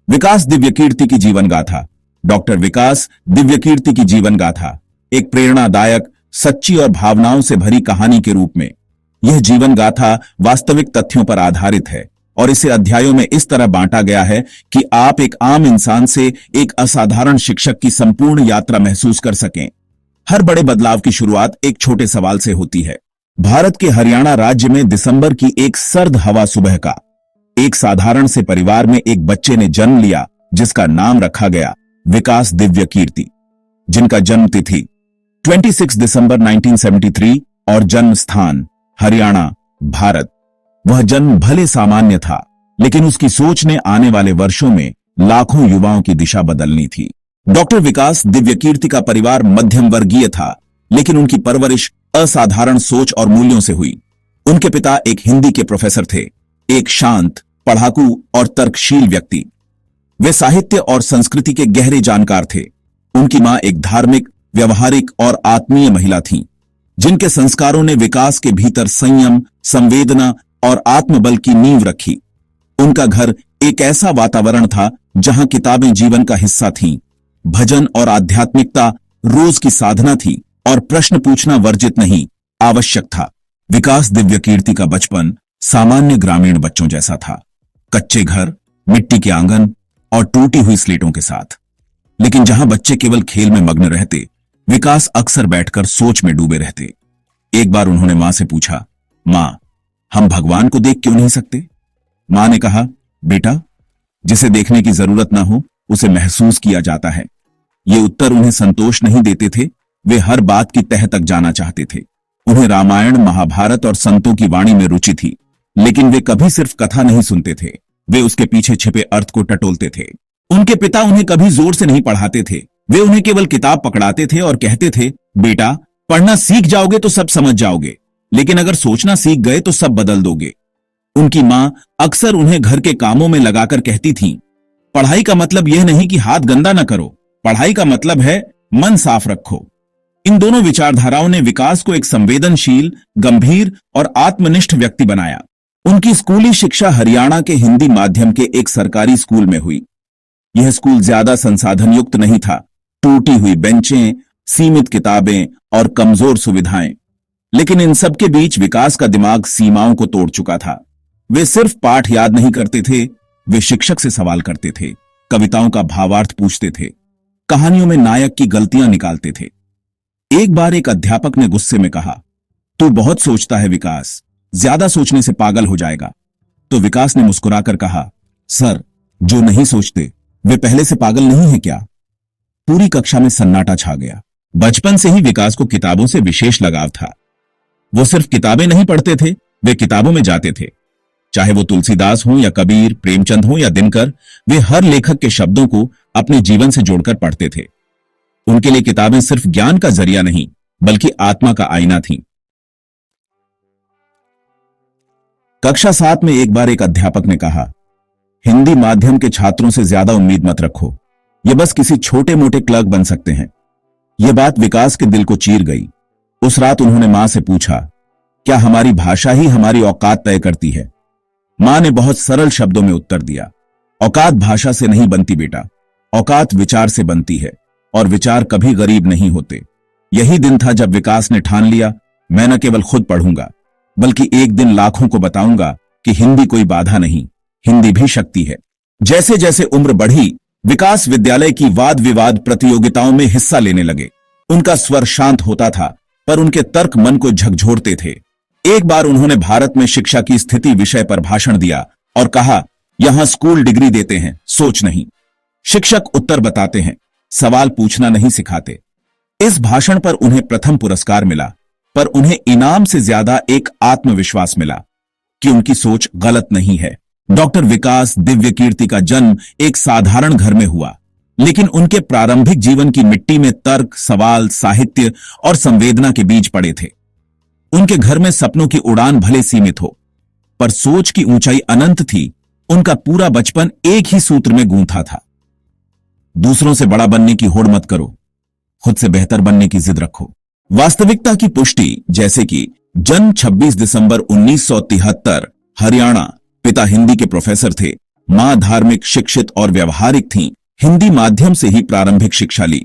विकास दिव्यकीर्ति की जीवन गाथा। डॉक्टर विकास दिव्यकीर्ति की जीवन गाथा एक प्रेरणादायक, सच्ची और भावनाओं से भरी कहानी के रूप में। यह जीवन गाथा वास्तविक तथ्यों पर आधारित है और इसे अध्यायों में इस तरह बांटा गया है कि आप एक आम इंसान से एक असाधारण शिक्षक की संपूर्ण यात्रा महसूस कर सकें। हर बड़े बदलाव की शुरुआत एक छोटे सवाल से होती है। भारत के हरियाणा राज्य में दिसंबर की एक सर्द हवा सुबह का एक साधारण से परिवार में एक बच्चे ने जन्म लिया जिसका नाम रखा गया विकास दिव्यकीर्ति, जिनका जन्म तिथि 26 दिसंबर 1973 और जन्म स्थान हरियाणा, भारत। वह जन्म भले सामान्य था, लेकिन उसकी सोच ने आने वाले वर्षों में लाखों युवाओं की दिशा बदलनी थी। डॉक्टर विकास दिव्यकीर्ति का परिवार मध्यम वर्गीय था, लेकिन उनकी परवरिश असाधारण सोच और मूल्यों से हुई। उनके पिता एक हिंदी के प्रोफेसर थे, एक शांत, पढ़ाकू और तर्कशील व्यक्ति। वे साहित्य और संस्कृति के गहरे जानकार थे। उनकी मां एक धार्मिक, व्यवहारिक और आत्मीय महिला थीं, जिनके संस्कारों ने विकास के भीतर संयम, संवेदना और आत्मबल की नींव रखी। उनका घर एक ऐसा वातावरण था जहां किताबें जीवन का हिस्सा थीं, भजन और आध्यात्मिकता रोज की साधना थी और प्रश्न पूछना वर्जित नहीं, आवश्यक था। विकास दिव्यकीर्ति का बचपन सामान्य ग्रामीण बच्चों जैसा था, कच्चे घर, मिट्टी के आंगन और टूटी हुई स्लेटों के साथ। लेकिन जहां बच्चे केवल खेल में मग्न रहते, विकास अक्सर बैठकर सोच में डूबे रहते। एक बार उन्होंने मां से पूछा, मां, हम भगवान को देख क्यों नहीं सकते? मां ने कहा, बेटा, जिसे देखने की जरूरत ना हो उसे महसूस किया जाता है। ये उत्तर उन्हें संतोष नहीं देते थे। वे हर बात की तह तक जाना चाहते थे। उन्हें रामायण, महाभारत और संतों की वाणी में रुचि थी, लेकिन वे कभी सिर्फ कथा नहीं सुनते थे, वे उसके पीछे छिपे अर्थ को टटोलते थे। उनके पिता उन्हें कभी जोर से नहीं पढ़ाते थे। वे उन्हें केवल किताब पकड़ाते थे और कहते थे, बेटा, पढ़ना सीख जाओगे तो सब समझ जाओगे, लेकिन अगर सोचना सीख गए तो सब बदल दोगे। उनकी मां अक्सर उन्हें घर के कामों में लगाकर कहती थीं, पढ़ाई का मतलब यह नहीं कि हाथ गंदा न करो, पढ़ाई का मतलब है मन साफ रखो। इन दोनों विचारधाराओं ने विकास को एक संवेदनशील, गंभीर और आत्मनिष्ठ व्यक्ति बनाया। उनकी स्कूली शिक्षा हरियाणा के हिंदी माध्यम के एक सरकारी स्कूल में हुई। यह स्कूल ज्यादा संसाधन युक्त नहीं था, टूटी हुई बेंचें, सीमित किताबें और कमजोर सुविधाएं। लेकिन इन सब के बीच विकास का दिमाग सीमाओं को तोड़ चुका था। वे सिर्फ पाठ याद नहीं करते थे, वे शिक्षक से सवाल करते थे, कविताओं का भावार्थ पूछते थे, कहानियों में नायक की गलतियां निकालते थे। एक बार एक अध्यापक ने गुस्से में कहा, तू बहुत सोचता है विकास, ज्यादा सोचने से पागल हो जाएगा। तो विकास ने मुस्कुराकर कहा, सर, जो नहीं सोचते वे पहले से पागल नहीं है क्या? पूरी कक्षा में सन्नाटा छा गया। बचपन से ही विकास को किताबों से विशेष लगाव था। वो सिर्फ किताबें नहीं पढ़ते थे, वे किताबों में जाते थे। चाहे वो तुलसीदास हो या कबीर, प्रेमचंद हो या दिनकर, वे हर लेखक के शब्दों को अपने जीवन से जोड़कर पढ़ते थे। उनके लिए किताबें सिर्फ ज्ञान का जरिया नहीं, बल्कि आत्मा का आईना थीं। कक्षा 7 में एक बार एक अध्यापक ने कहा, हिंदी माध्यम के छात्रों से ज्यादा उम्मीद मत रखो, ये बस किसी छोटे मोटे क्लर्क बन सकते हैं। यह बात विकास के दिल को चीर गई। उस रात उन्होंने मां से पूछा, क्या हमारी भाषा ही हमारी औकात तय करती है? मां ने बहुत सरल शब्दों में उत्तर दिया, औकात भाषा से नहीं बनती बेटा, औकात विचार से बनती है, और विचार कभी गरीब नहीं होते। यही दिन था जब विकास ने ठान लिया, मैं न केवल खुद पढ़ूंगा, बल्कि एक दिन लाखों को बताऊंगा कि हिंदी कोई बाधा नहीं, हिंदी भी शक्ति है। जैसे जैसे उम्र बढ़ी, विकास विद्यालय की वाद विवाद प्रतियोगिताओं में हिस्सा लेने लगे। उनका स्वर शांत होता था, पर उनके तर्क मन को झकझोरते थे। एक बार उन्होंने भारत में शिक्षा की स्थिति विषय पर भाषण दिया और कहा, यहां स्कूल डिग्री देते हैं, सोच नहीं। शिक्षक उत्तर बताते हैं, सवाल पूछना नहीं सिखाते। इस भाषण पर उन्हें प्रथम पुरस्कार मिला, पर उन्हें इनाम से ज्यादा एक आत्मविश्वास मिला कि उनकी सोच गलत नहीं है। डॉक्टर विकास दिव्यकीर्ति का जन्म एक साधारण घर में हुआ, लेकिन उनके प्रारंभिक जीवन की मिट्टी में तर्क, सवाल, साहित्य और संवेदना के बीज पड़े थे। उनके घर में सपनों की उड़ान भले सीमित हो, पर सोच की ऊंचाई अनंत थी। उनका पूरा बचपन एक ही सूत्र में गूंथा था, दूसरों से बड़ा बनने की होड़ मत करो, खुद से बेहतर बनने की जिद रखो। वास्तविकता की पुष्टि, जैसे कि जन्म 26 दिसंबर 1973, हरियाणा, पिता हिंदी के प्रोफेसर थे, मां धार्मिक, शिक्षित और व्यवहारिक थीं। हिंदी माध्यम से ही प्रारंभिक शिक्षा ली।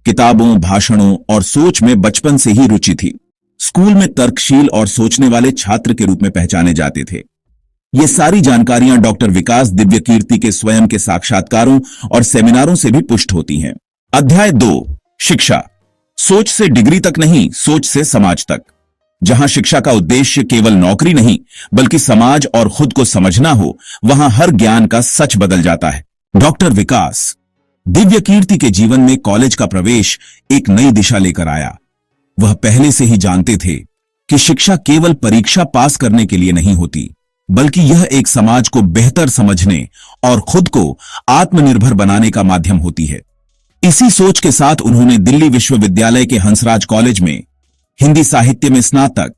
किताबों, भाषणों और सोच में बचपन से ही रुचि थी। स्कूल में तर्कशील और सोचने वाले छात्र के रूप में पहचाने जाते थे। ये सारी जानकारियां डॉक्टर विकास दिव्यकीर्ति के स्वयं के साक्षात्कारों और सेमिनारों से भी पुष्ट होती हैं। अध्याय 2, शिक्षा। सोच से डिग्री तक नहीं, सोच से समाज तक। जहां शिक्षा का उद्देश्य केवल नौकरी नहीं बल्कि समाज और खुद को समझना हो, वहां हर ज्ञान का सच बदल जाता है। डॉक्टर विकास दिव्यकीर्ति के जीवन में कॉलेज का प्रवेश एक नई दिशा लेकर आया। वह पहले से ही जानते थे कि शिक्षा केवल परीक्षा पास करने के लिए नहीं होती, बल्कि यह एक समाज को बेहतर समझने और खुद को आत्मनिर्भर बनाने का माध्यम होती है। इसी सोच के साथ उन्होंने दिल्ली विश्वविद्यालय के हंसराज कॉलेज में हिंदी साहित्य में स्नातक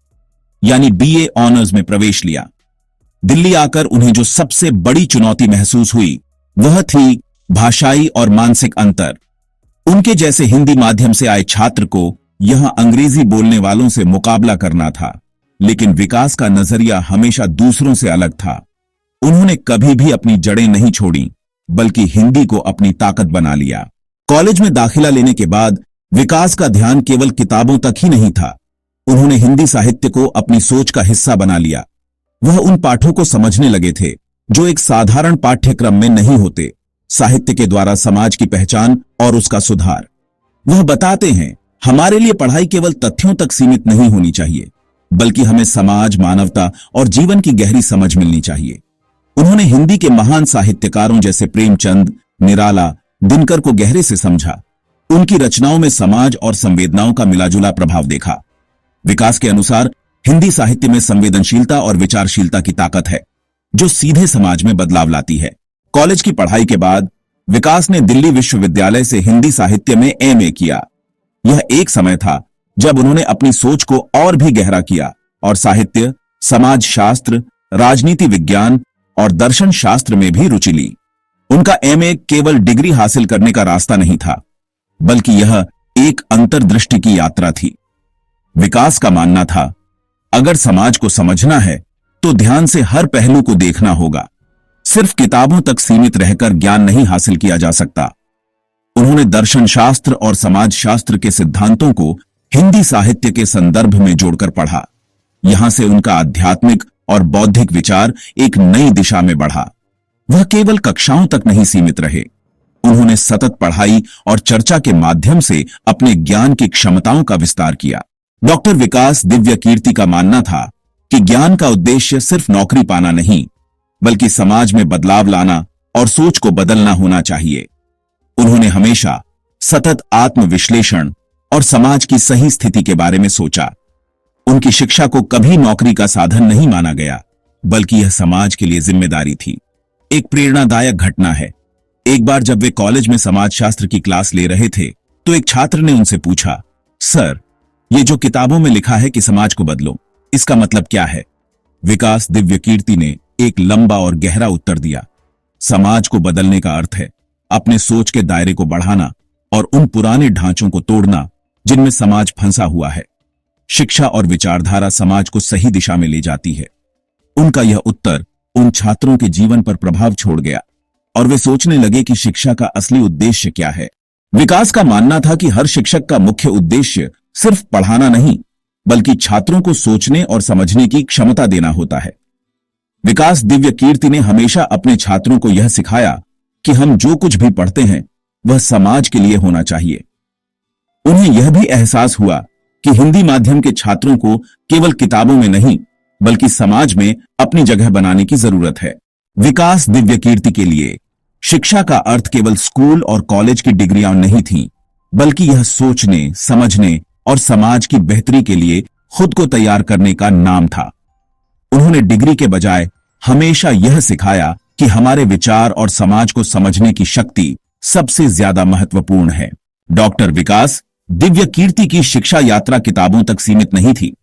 यानी बीए ऑनर्स में प्रवेश लिया। दिल्ली आकर उन्हें जो सबसे बड़ी चुनौती महसूस हुई वह थी भाषाई और मानसिक अंतर। उनके जैसे हिंदी माध्यम से आए छात्र को यहां अंग्रेजी बोलने वालों से मुकाबला करना था, लेकिन विकास का नजरिया हमेशा दूसरों से अलग था। उन्होंने कभी भी अपनी जड़ें नहीं छोड़ी, बल्कि हिंदी को अपनी ताकत बना लिया। कॉलेज में दाखिला लेने के बाद विकास का ध्यान केवल किताबों तक ही नहीं था। उन्होंने हिंदी साहित्य को अपनी सोच का हिस्सा बना लिया। वह उन पाठों को समझने लगे थे जो एक साधारण पाठ्यक्रम में नहीं होते। साहित्य के द्वारा समाज की पहचान और उसका सुधार। वह बताते हैं, हमारे लिए पढ़ाई केवल तथ्यों तक सीमित नहीं होनी चाहिए, बल्कि हमें समाज, मानवता और जीवन की गहरी समझ मिलनी चाहिए। उन्होंने हिंदी के महान साहित्यकारों जैसे प्रेमचंद, निराला, दिनकर को गहरे से समझा। उनकी रचनाओं में समाज और संवेदनाओं का मिलाजुला प्रभाव देखा। विकास के अनुसार हिंदी साहित्य में संवेदनशीलता और विचारशीलता की ताकत है, जो सीधे समाज में बदलाव लाती है। कॉलेज की पढ़ाई के बाद विकास ने दिल्ली विश्वविद्यालय से हिंदी साहित्य में एमए किया। यह एक समय था जब उन्होंने अपनी सोच को और भी गहरा किया और साहित्य, समाजशास्त्र, राजनीति विज्ञान और दर्शन शास्त्र में भी रुचि ली। उनका एमए केवल डिग्री हासिल करने का रास्ता नहीं था, बल्कि यह एक अंतर्दृष्टि की यात्रा थी। विकास का मानना था, अगर समाज को समझना है तो ध्यान से हर पहलू को देखना होगा। सिर्फ किताबों तक सीमित रहकर ज्ञान नहीं हासिल किया जा सकता। उन्होंने दर्शन शास्त्र और समाज शास्त्र के सिद्धांतों को हिंदी साहित्य के संदर्भ में जोड़कर पढ़ा। यहां से उनका आध्यात्मिक और बौद्धिक विचार एक नई दिशा में बढ़ा। वह केवल कक्षाओं तक नहीं सीमित रहे। उन्होंने सतत पढ़ाई और चर्चा के माध्यम से अपने ज्ञान की क्षमताओं का विस्तार किया। डॉक्टर विकास दिव्यकीर्ति का मानना था कि ज्ञान का उद्देश्य सिर्फ नौकरी पाना नहीं, बल्कि समाज में बदलाव लाना और सोच को बदलना होना चाहिए। उन्होंने हमेशा सतत आत्मविश्लेषण और समाज की सही स्थिति के बारे में सोचा। उनकी शिक्षा को कभी नौकरी का साधन नहीं माना गया, बल्कि यह समाज के लिए जिम्मेदारी थी। एक प्रेरणादायक घटना है। एक बार जब वे कॉलेज में समाजशास्त्र की क्लास ले रहे थे, तो एक छात्र ने उनसे पूछा, सर, ये जो किताबों में लिखा है कि समाज को बदलो, इसका मतलब क्या है? विकास दिव्यकीर्ति ने एक लंबा और गहरा उत्तर दिया, समाज को बदलने का अर्थ है अपने सोच के दायरे को बढ़ाना और उन पुराने ढांचों को तोड़ना जिनमें समाज फंसा हुआ है। शिक्षा और विचारधारा समाज को सही दिशा में ले जाती है। उनका यह उत्तर उन छात्रों के जीवन पर प्रभाव छोड़ गया और वे सोचने लगे कि शिक्षा का असली उद्देश्य क्या है। विकास का मानना था कि हर शिक्षक का मुख्य उद्देश्य सिर्फ पढ़ाना नहीं, बल्कि छात्रों को सोचने और समझने की क्षमता देना होता है। विकास दिव्यकीर्ति ने हमेशा अपने छात्रों को यह सिखाया कि हम जो कुछ भी पढ़ते हैं वह समाज के लिए होना चाहिए। उन्हें यह भी एहसास हुआ कि हिंदी माध्यम के छात्रों को केवल किताबों में नहीं, बल्कि समाज में अपनी जगह बनाने की जरूरत है। विकास दिव्यकीर्ति के लिए शिक्षा का अर्थ केवल स्कूल और कॉलेज की डिग्रियां नहीं थीं, बल्कि यह सोचने, समझने और समाज की बेहतरी के लिए खुद को तैयार करने का नाम था। उन्होंने डिग्री के बजाय हमेशा यह सिखाया कि हमारे विचार और समाज को समझने की शक्ति सबसे ज्यादा महत्वपूर्ण है। डॉक्टर विकास दिव्यकीर्ति की शिक्षा यात्रा किताबों तक सीमित नहीं थी।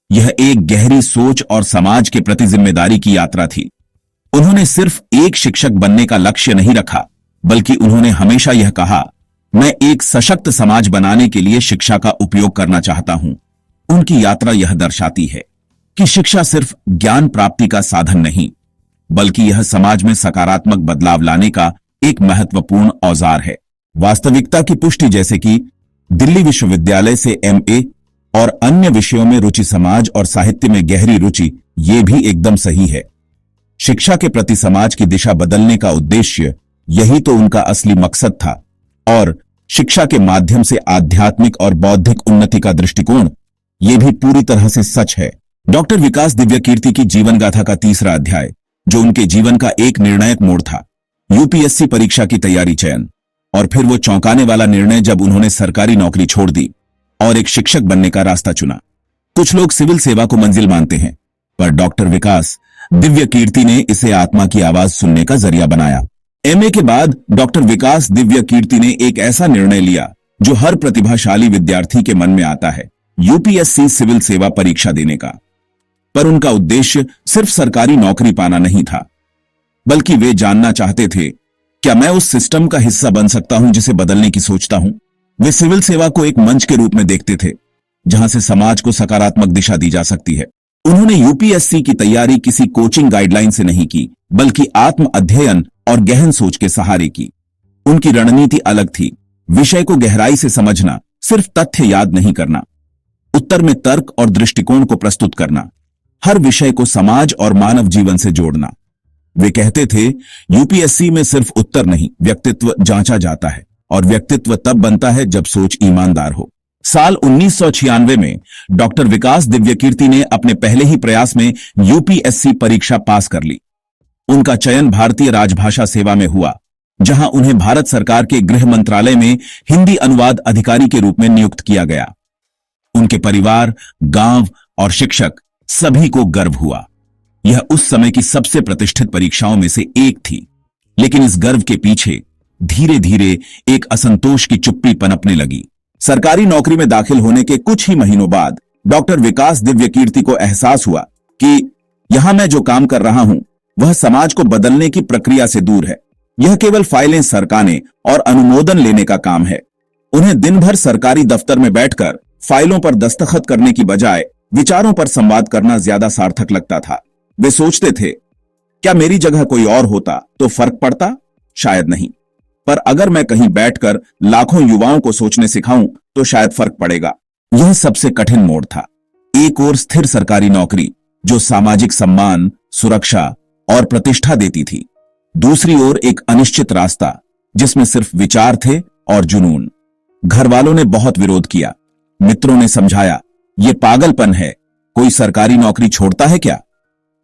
यह एक गहरी सोच और समाज के प्रति जिम्मेदारी की यात्रा थी। उन्होंने सिर्फ एक शिक्षक बनने का लक्ष्य नहीं रखा, बल्कि उन्होंने हमेशा यह कहा, मैं एक सशक्त समाज बनाने के लिए शिक्षा का उपयोग करना चाहता हूं। उनकी यात्रा यह दर्शाती है कि शिक्षा सिर्फ ज्ञान प्राप्ति का साधन नहीं, बल्कि यह समाज में सकारात्मक बदलाव लाने का एक महत्वपूर्ण औजार है। वास्तविकता की पुष्टि, जैसे कि दिल्ली विश्वविद्यालय से एमए और अन्य विषयों में रुचि, समाज और साहित्य में गहरी रुचि, ये भी एकदम सही है। शिक्षा के प्रति समाज की दिशा बदलने का उद्देश्य, यही तो उनका असली मकसद था। और शिक्षा के माध्यम से आध्यात्मिक और बौद्धिक उन्नति का दृष्टिकोण, यह भी पूरी तरह से सच है। डॉक्टर विकास दिव्यकीर्ति की जीवन गाथा का तीसरा अध्याय, जो उनके जीवन का एक निर्णायक मोड़ था, यूपीएससी परीक्षा की तैयारी, चयन, और फिर वो चौंकाने वाला निर्णय जब उन्होंने सरकारी नौकरी छोड़ दी और एक शिक्षक बनने का रास्ता चुना। कुछ लोग सिविल सेवा को मंजिल मानते हैं, पर डॉक्टर विकास दिव्यकीर्ति ने इसे आत्मा की आवाज सुनने का जरिया बनाया। एमए के बाद डॉक्टर विकास दिव्यकीर्ति ने एक ऐसा निर्णय लिया जो हर प्रतिभाशाली विद्यार्थी के मन में आता है, यूपीएससी सिविल सेवा परीक्षा देने का। पर उनका उद्देश्य सिर्फ सरकारी नौकरी पाना नहीं था, बल्कि वे जानना चाहते थे, क्या मैं उस सिस्टम का हिस्सा बन सकता हूं जिसे बदलने की सोचता हूं। वे सिविल सेवा को एक मंच के रूप में देखते थे, जहां से समाज को सकारात्मक दिशा दी जा सकती है। उन्होंने यूपीएससी की तैयारी किसी कोचिंग गाइडलाइन से नहीं की, बल्कि आत्म अध्ययन और गहन सोच के सहारे की। उनकी रणनीति अलग थी, विषय को गहराई से समझना, सिर्फ तथ्य याद नहीं करना, उत्तर में तर्क और दृष्टिकोण को प्रस्तुत करना, हर विषय को समाज और मानव जीवन से जोड़ना। वे कहते थे, यूपीएससी में सिर्फ उत्तर नहीं, व्यक्तित्व जांचा जाता है, और व्यक्तित्व तब बनता है जब सोच ईमानदार हो। साल 1996 में डॉक्टर विकास दिव्यकीर्ति ने अपने पहले ही प्रयास में यूपीएससी परीक्षा पास कर ली। उनका चयन भारतीय राजभाषा सेवा में हुआ, जहां उन्हें भारत सरकार के गृह मंत्रालय में हिंदी अनुवाद अधिकारी के रूप में नियुक्त किया गया। उनके परिवार, गांव और शिक्षक सभी को गर्व हुआ। यह उस समय की सबसे प्रतिष्ठित परीक्षाओं में से एक थी, लेकिन इस गर्व के पीछे धीरे धीरे एक असंतोष की चुप्पी पनपने लगी। सरकारी नौकरी में दाखिल होने के कुछ ही महीनों बाद डॉक्टर विकास दिव्यकीर्ति को एहसास हुआ कि यहां मैं जो काम कर रहा हूं, वह समाज को बदलने की प्रक्रिया से दूर है। यह केवल फाइलें सरकाने और अनुमोदन लेने का काम है। उन्हें दिन भर सरकारी दफ्तर में बैठकर फाइलों पर दस्तखत करने की बजाय विचारों पर संवाद करना ज्यादा सार्थक लगता था। वे सोचते थे, क्या मेरी जगह कोई और होता तो फर्क पड़ता? शायद नहीं, पर अगर मैं कहीं बैठकर लाखों युवाओं को सोचने सिखाऊं तो शायद फर्क पड़ेगा। यह सबसे कठिन मोड़ था। एक ओर स्थिर सरकारी नौकरी जो सामाजिक सम्मान, सुरक्षा और प्रतिष्ठा देती थी, दूसरी ओर एक अनिश्चित रास्ता जिसमें सिर्फ विचार थे और जुनून। घर वालों ने बहुत विरोध किया, मित्रों ने समझाया, यह पागलपन है, कोई सरकारी नौकरी छोड़ता है क्या?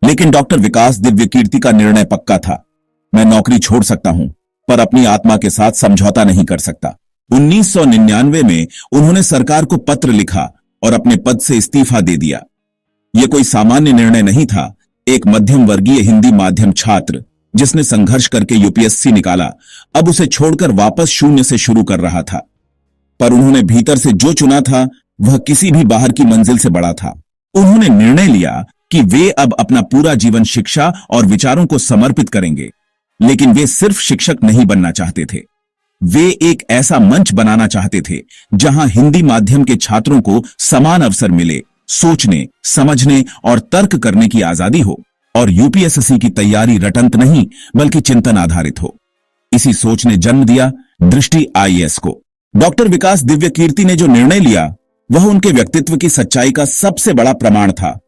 लेकिन डॉक्टर विकास दिव्यकीर्ति का निर्णय पक्का था, मैं नौकरी छोड़ सकता हूं, पर अपनी आत्मा के साथ समझौता नहीं कर सकता। 1999 में उन्होंने सरकार को पत्र लिखा और अपने पद से इस्तीफा दे दिया। यह कोई सामान्य निर्णय नहीं था। एक मध्यम वर्गीय हिंदी माध्यम छात्र जिसने संघर्ष करके यूपीएससी निकाला, अब उसे छोड़कर वापस शून्य से शुरू कर रहा था। पर उन्होंने भीतर से जो चुना था, वह किसी भी बाहर की मंजिल से बड़ा था। उन्होंने निर्णय लिया कि वे अब अपना पूरा जीवन शिक्षा और विचारों को समर्पित करेंगे। लेकिन वे सिर्फ शिक्षक नहीं बनना चाहते थे, वे एक ऐसा मंच बनाना चाहते थे जहां हिंदी माध्यम के छात्रों को समान अवसर मिले, सोचने, समझने और तर्क करने की आजादी हो, और यूपीएससी की तैयारी रटंत नहीं बल्कि चिंतन आधारित हो। इसी सोच ने जन्म दिया दृष्टि आईएएस को। डॉक्टर विकास दिव्यकीर्ति ने जो निर्णय लिया, वह उनके व्यक्तित्व की सच्चाई का सबसे बड़ा प्रमाण था।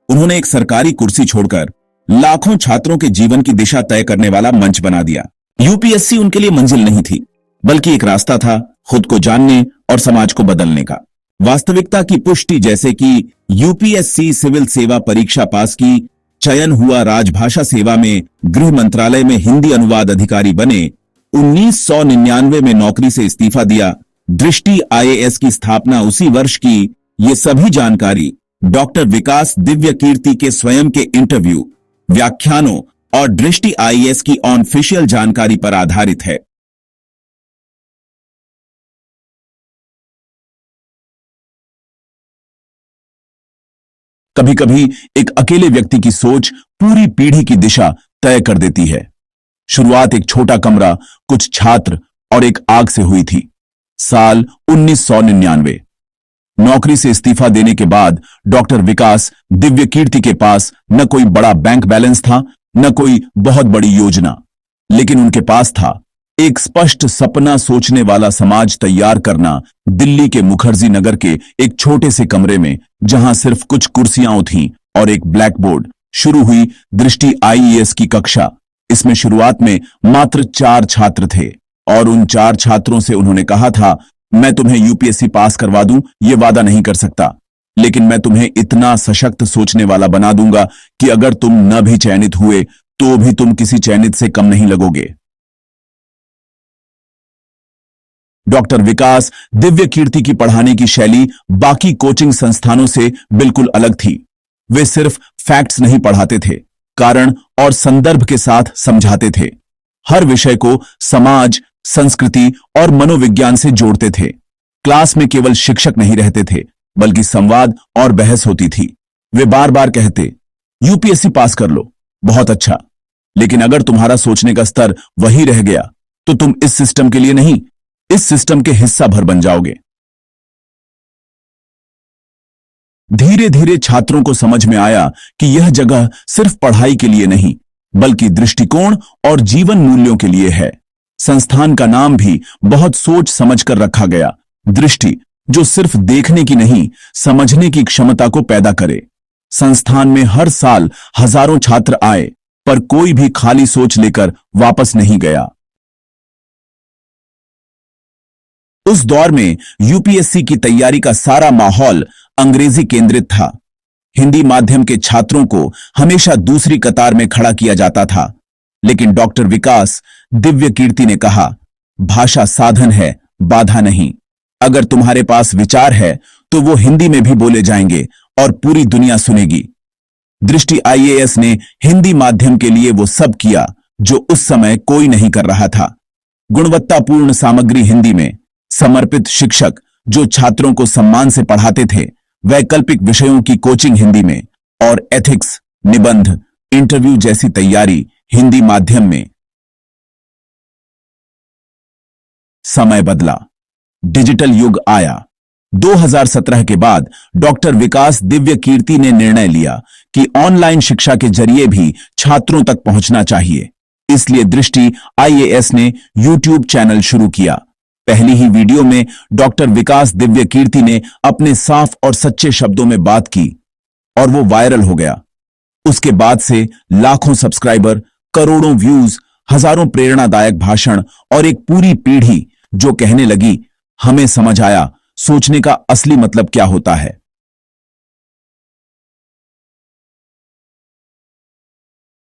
उन्होंने एक सरकारी कुर्सी छोड़कर लाखों छात्रों के जीवन की दिशा तय करने वाला मंच बना दिया। यूपीएससी उनके लिए मंजिल नहीं थी, बल्कि एक रास्ता था खुद को जानने और समाज को बदलने का। वास्तविकता की पुष्टि, जैसे कि यूपीएससी सिविल सेवा परीक्षा पास की, चयन हुआ राजभाषा सेवा में, गृह मंत्रालय में हिंदी अनुवाद अधिकारी बने, 1999 में नौकरी से इस्तीफा दिया, दृष्टि आईएएस की स्थापना उसी वर्ष की, ये सभी जानकारी डॉक्टर विकास दिव्यकीर्ति के स्वयं के इंटरव्यू, व्याख्यानों और दृष्टि आईएएस की ऑफिशियल जानकारी पर आधारित है। कभी कभी एक अकेले व्यक्ति की सोच पूरी पीढ़ी की दिशा तय कर देती है। शुरुआत एक छोटा कमरा, कुछ छात्र और एक आग से हुई थी। साल 1999। नौकरी से इस्तीफा देने के बाद डॉक्टर विकास दिव्यकीर्ति के पास न कोई बड़ा बैंक बैलेंस था, न कोई बहुत बड़ी योजना, लेकिन उनके पास था एक स्पष्ट सपना। सोचने वाला समाज तैयार करना। दिल्ली के मुखर्जी नगर के एक छोटे से कमरे में, जहां सिर्फ कुछ कुर्सियां थीं और एक ब्लैक बोर्ड, शुरू हुई दृष्टि आईएएस की कक्षा। इसमें शुरुआत में मात्र 4 छात्र थे और उन 4 छात्रों से उन्होंने कहा था, मैं तुम्हें यूपीएससी पास करवा दूं, ये वादा नहीं कर सकता, लेकिन मैं तुम्हें इतना सशक्त सोचने वाला बना दूंगा कि अगर तुम न भी चयनित हुए तो भी तुम किसी चयनित से कम नहीं लगोगे। डॉक्टर विकास दिव्य कीर्ति की पढ़ाने की शैली बाकी कोचिंग संस्थानों से बिल्कुल अलग थी। वे सिर्फ फैक्ट्स नहीं पढ़ाते थे, कारण और संदर्भ के साथ समझाते थे। हर विषय को समाज, संस्कृति और मनोविज्ञान से जोड़ते थे। क्लास में केवल शिक्षक नहीं रहते थे, बल्कि संवाद और बहस होती थी। वे बार बार कहते, यूपीएससी पास कर लो, बहुत अच्छा, लेकिन अगर तुम्हारा सोचने का स्तर वही रह गया तो तुम इस सिस्टम के लिए नहीं, इस सिस्टम के हिस्सा भर बन जाओगे। धीरे धीरे छात्रों को समझ में आया कि यह जगह सिर्फ पढ़ाई के लिए नहीं, बल्कि दृष्टिकोण और जीवन मूल्यों के लिए है। संस्थान का नाम भी बहुत सोच समझकर रखा गया, दृष्टि, जो सिर्फ देखने की नहीं, समझने की क्षमता को पैदा करे। संस्थान में हर साल हजारों छात्र आए, पर कोई भी खाली सोच लेकर वापस नहीं गया। उस दौर में यूपीएससी की तैयारी का सारा माहौल अंग्रेजी केंद्रित था। हिंदी माध्यम के छात्रों को हमेशा दूसरी कतार में खड़ा किया जाता था, लेकिन डॉक्टर विकास दिव्य कीर्ति ने कहा, भाषा साधन है, बाधा नहीं। अगर तुम्हारे पास विचार है तो वो हिंदी में भी बोले जाएंगे और पूरी दुनिया सुनेगी। दृष्टि आईएएस ने हिंदी माध्यम के लिए वो सब किया जो उस समय कोई नहीं कर रहा था। गुणवत्तापूर्ण सामग्री हिंदी में, समर्पित शिक्षक जो छात्रों को सम्मान से पढ़ाते थे, वैकल्पिक विषयों की कोचिंग हिंदी में, और एथिक्स, निबंध, इंटरव्यू जैसी तैयारी हिंदी माध्यम में। समय बदला, डिजिटल युग आया। 2017 के बाद डॉक्टर विकास दिव्य कीर्ति ने निर्णय लिया कि ऑनलाइन शिक्षा के जरिए भी छात्रों तक पहुंचना चाहिए। इसलिए दृष्टि आईएएस ने यूट्यूब चैनल शुरू किया। पहली ही वीडियो में डॉक्टर विकास दिव्य कीर्ति ने अपने साफ और सच्चे शब्दों में बात की और वो वायरल हो गया। उसके बाद से लाखों सब्सक्राइबर, करोड़ों व्यूज, हजारों प्रेरणादायक भाषण और एक पूरी पीढ़ी जो कहने लगी, हमें समझ आया सोचने का असली मतलब क्या होता है।